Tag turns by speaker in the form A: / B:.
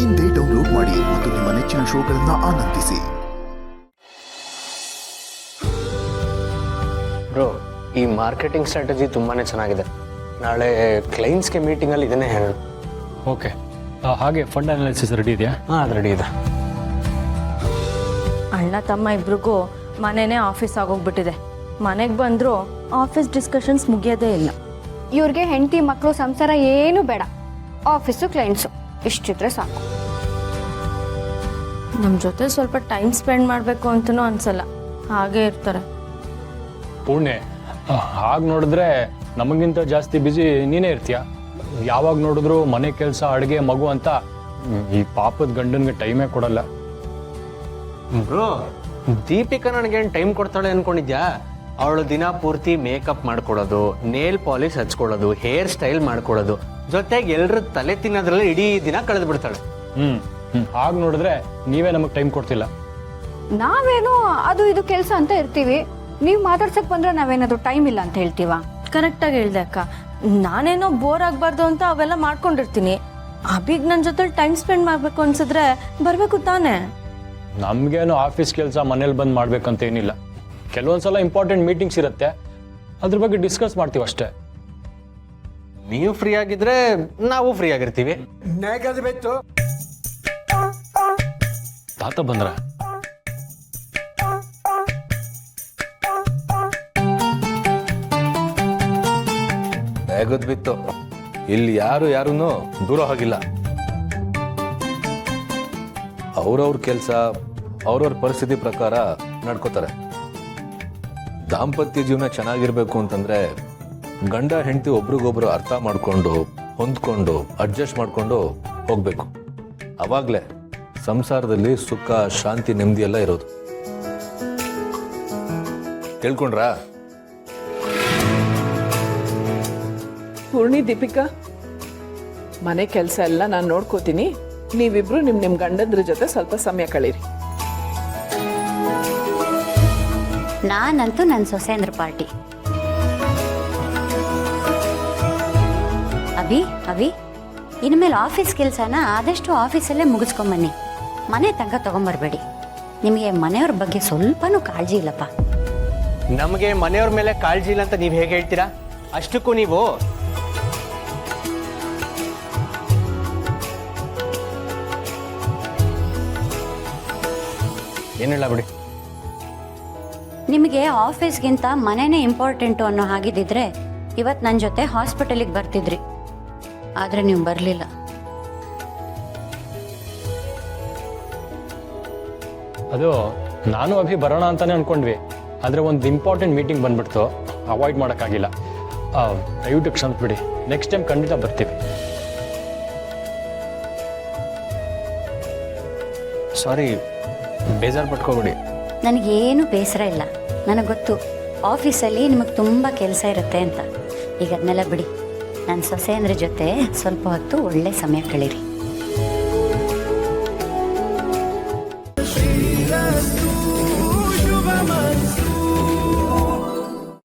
A: ಇಂದೇ ಡೌನ್ಲೋಡ್ ಮಾಡಿ ಮತ್ತು ನಿಮ್ಮ ನೆಚ್ಚಿನ ಶೋಗಳನ್ನು ಆನಂದಿಸಿ.
B: ಬ್ರೋ, ಈ ಮಾರ್ಕೆಟಿಂಗ್ ಸ್ಟ್ರಾಟಜಿ ತುಂಬಾನೇ ಚೆನ್ನಾಗಿದೆ. ನಾಳೆ ಕ್ಲೈಂಟ್ಸ್ಗೆ ಮೀಟಿಂಗಲ್ಲಿ ಇದನ್ನೇ ಹೇಳೋಣ.
C: ಓಕೆ, ಹಾಗೆ ಫಂಡ್ ಅನಾಲಿಸಿಸ್ ರೆಡಿ ಇದೆಯಾ?
B: ಹಾಂ, ಅದು ರೆಡಿ ಇದೆ.
D: ಅಣ್ಣ ತಮ್ಮ ಇಬ್ರಿಗೂ ಮನೆನೇ ಆಫೀಸ್ ಆಗೋಗ್ಬಿಟ್ಟಿದೆ. ಮನೆಗೆ ಬಂದರೂ ಆಫೀಸ್ ಡಿಸ್ಕಷನ್ಸ್ ಮುಗಿಯೋದೇ ಇಲ್ಲ.
E: ಇವ್ರಿಗೆ ಹೆಂಡತಿ ಮಕ್ಕಳು ಸಂಸಾರ ಏನೂ ಬೇಡ, ಆಫೀಸು ಕ್ಲೈಂಟ್ಸು ಇಷ್ಟಿದ್ರೆ ಸಾಕು.
D: ನಮ್ಮ ಜೊತೆ ಸ್ವಲ್ಪ ಟೈಮ್ ಸ್ಪೆಂಡ್ ಮಾಡಬೇಕು ಅಂತಲೂ ಅನ್ಸಲ್ಲ, ಹಾಗೇ ಇರ್ತಾರೆ.
C: ಪುಣ್ಯ, ಹಾಗೆ ನೋಡಿದ್ರೆ ನಮಗಿಂತ ಜಾಸ್ತಿ ಬ್ಯುಸಿ ನೀನೇ ಇರ್ತೀಯ. ಯಾವಾಗ ನೋಡಿದ್ರು ಮನೆ ಕೆಲಸ, ಅಡುಗೆ, ಮಗು ಅಂತ ಈ ಪಾಪದ ಗಂಡನಿಗೆ ಟೈಮೇ ಕೊಡಲ್ಲ.
B: ಬ್ರೋ, ದೀಪಿಕಾ ನನಗೇನು ಟೈಮ್ ಕೊಡ್ತಾಳೆ ಅನ್ಕೊಂಡಿದ್ಯಾ? ಅವಳು ದಿನ ಪೂರ್ತಿ ಮೇಕಪ್ ಮಾಡ್ಕೊಡೋದು, ನೇಲ್ ಪಾಲಿಶ್ ಹಚ್ಕೊಳ್ಳೋದು, ಹೇರ್ ಸ್ಟೈಲ್ ಮಾಡ್ಕೊಳ್ಳೋದು, ಜೊತೆಗೆ ಎಲ್ಲರ ತಲೆ ತಿನ್ನೋದ್ರಲ್ಲಿ ಇಡೀ ದಿನ ಕಳೆದು ಬಿಡ್ತಾಳೆ.
C: ಹಾಗೆ ನೋಡಿದ್ರೆ ನೀವೇ ನಮಗೆ ಟೈಮ್ ಕೊಡ್ತಿಲ್ಲ.
E: ನಾವೇನೋ ಅದು ಇದು ಕೆಲಸ ಅಂತ ಇರ್ತೀವಿ, ನೀವು ಮಾತಾಡ್ಸಕ್ ಬಂದ್ರೆ ನಾವೇನಾದ್ರು ಟೈಮ್ ಇಲ್ಲ ಅಂತ ಹೇಳ್ತೀವ?
D: ಕರೆಕ್ಟಾಗಿ ಹೇಳ್ದೆ ಅಕ್ಕ. ನಾನೇನೋ ಬೋರ್ ಆಗಬಾರ್ದು ಅಂತ ಅವೆಲ್ಲ ಮಾಡ್ಕೊಂಡಿರ್ತೀನಿ. ಅಬಿಗ್ ನನ್ನ ಜೊತೆ ಟೈಮ್ ಸ್ಪೆಂಡ್ ಮಾಡಬೇಕು ಅನ್ಸಿದ್ರೆ ಬರಬೇಕು ತಾನೇ.
C: ನಮಗೇನು ಆಫೀಸ್ ಕೆಲಸ ಮನೇಲಿ ಬಂದು ಮಾಡ್ಬೇಕಂತ ಏನಿಲ್ಲ. ಕೆಲವೊಂದ್ಸಲ ಇಂಪಾರ್ಟೆಂಟ್ ಮೀಟಿಂಗ್ಸ್ ಇರುತ್ತೆ, ಅದ್ರ ಬಗ್ಗೆ ಡಿಸ್ಕಸ್ ಮಾಡ್ತೀವಿ ಅಷ್ಟೇ.
B: ನೀವು ಫ್ರೀ ಆಗಿದ್ರೆ ನಾವು ಫ್ರೀ ಆಗಿರ್ತೀವಿ.
C: ತಾತ ಬಂದ್ರ?
F: ಹೇಗದ್ ಬಿತ್ತು. ಇಲ್ಲಿ ಯಾರನ್ನೂ ದೂರ ಹೋಗಿಲ್ಲ. ಅವ್ರವ್ರ ಕೆಲಸ ಅವ್ರವ್ರ ಪರಿಸ್ಥಿತಿ ಪ್ರಕಾರ ನಡ್ಕೋತಾರೆ. ದಾಂಪತ್ಯ ಜೀವನ ಚೆನ್ನಾಗಿರ್ಬೇಕು ಅಂತಂದ್ರೆ ಗಂಡ ಹೆಂಡತಿ ಒಬ್ರಿಗೊಬ್ರು ಅರ್ಥ ಮಾಡ್ಕೊಂಡು, ಹೊಂದ್ಕೊಂಡು, ಅಡ್ಜಸ್ಟ್ ಮಾಡ್ಕೊಂಡು ಹೋಗ್ಬೇಕು. ಅವಾಗ್ಲೇ ಸಂಸಾರದಲ್ಲಿ ಸುಖ, ಶಾಂತಿ, ನೆಮ್ಮದಿ ಎಲ್ಲ ಇರೋದು. ತಿಳ್ಕೊಂಡ್ರಾ?
G: ಪೂರ್ಣಿ, ದೀಪಿಕಾ, ಮನೆ ಕೆಲಸ ಎಲ್ಲ ನಾನು ನೋಡ್ಕೋತೀನಿ. ನೀವಿಬ್ರು ನಿಮ್ಮ ಗಂಡಂದ್ರ ಜೊತೆ ಸ್ವಲ್ಪ ಸಮಯ ಕಳೀರಿ.
H: ನಾನಂತೂ ನನ್ನ ಸೊಸೆಂದ್ರ ಪಾರ್ಟಿ. ಅವಿ ಇನ್ಮೇಲೆ ಆಫೀಸ್ ಕೆಲಸನ ಆದಷ್ಟು ಆಫೀಸಲ್ಲೇ ಮುಗಿಸ್ಕೊಂಬನ್ನಿ. ಮನೆ ತನಕ ತಗೊಂಬರ್ಬೇಡಿ. ನಿಮಗೆ ಮನೆಯವ್ರ ಬಗ್ಗೆ ಸ್ವಲ್ಪನೂ ಕಾಳಜಿ ಇಲ್ಲಪ್ಪ.
B: ನಮಗೆ ಮನೆಯವ್ರ ಮೇಲೆ ಕಾಳಜಿ ಇಲ್ಲ ಅಂತ ನೀವು ಹೇಗೆ ಹೇಳ್ತೀರಾ? ಅಷ್ಟಕ್ಕೂ ನೀವು ಏನಿಲ್ಲ ಬಿಡಿ.
H: ನಿಮಗೆ ಆಫೀಸ್ಗಿಂತ ಮನೆನೇ ಇಂಪಾರ್ಟೆಂಟು ಅನ್ನೋ ಹಾಗಿದ್ದಿದ್ರೆ ಇವತ್ತು ನನ್ನ ಜೊತೆ ಹಾಸ್ಪಿಟಲಿಗೆ ಬರ್ತಿದ್ರಿ. ಆದರೆ ನೀವು ಬರಲಿಲ್ಲ.
C: ಅದು ನಾನು ಅಭಿ ಬರೋಣ ಅಂತಾನೆ ಅನ್ಕೊಂಡ್ವಿ, ಆದರೆ ಒಂದು ಇಂಪಾರ್ಟೆಂಟ್ ಮೀಟಿಂಗ್ ಬಂದ್ಬಿಡ್ತು, ಅವಾಯ್ಡ್ ಮಾಡೋಕ್ಕಾಗಿಲ್ಲ. ದಯವಿಟ್ಟು ಕ್ಷಮಿಸ್ಬಿಡಿ. ನೆಕ್ಸ್ಟ್ ಟೈಮ್ ಖಂಡಿತ ಬರ್ತೀವಿ.
B: ಸಾರಿ, ಬೇಜಾರು ಪಟ್ಕೋಬಿಡಿ.
H: ನನಗೇನು ಬೇಸರ ಇಲ್ಲ. ನನಗೆ ಗೊತ್ತು ಆಫೀಸಲ್ಲಿ ನಿಮಗೆ ತುಂಬ ಕೆಲಸ ಇರುತ್ತೆ ಅಂತ. ಈಗ ಅದನ್ನೆಲ್ಲ ಬಿಡಿ. ನನ್ನ ಸೊಸೆಯಂದ್ರ ಜೊತೆ ಸ್ವಲ್ಪ ಹೊತ್ತು ಒಳ್ಳೆ ಸಮಯ ಕಳೀರಿ.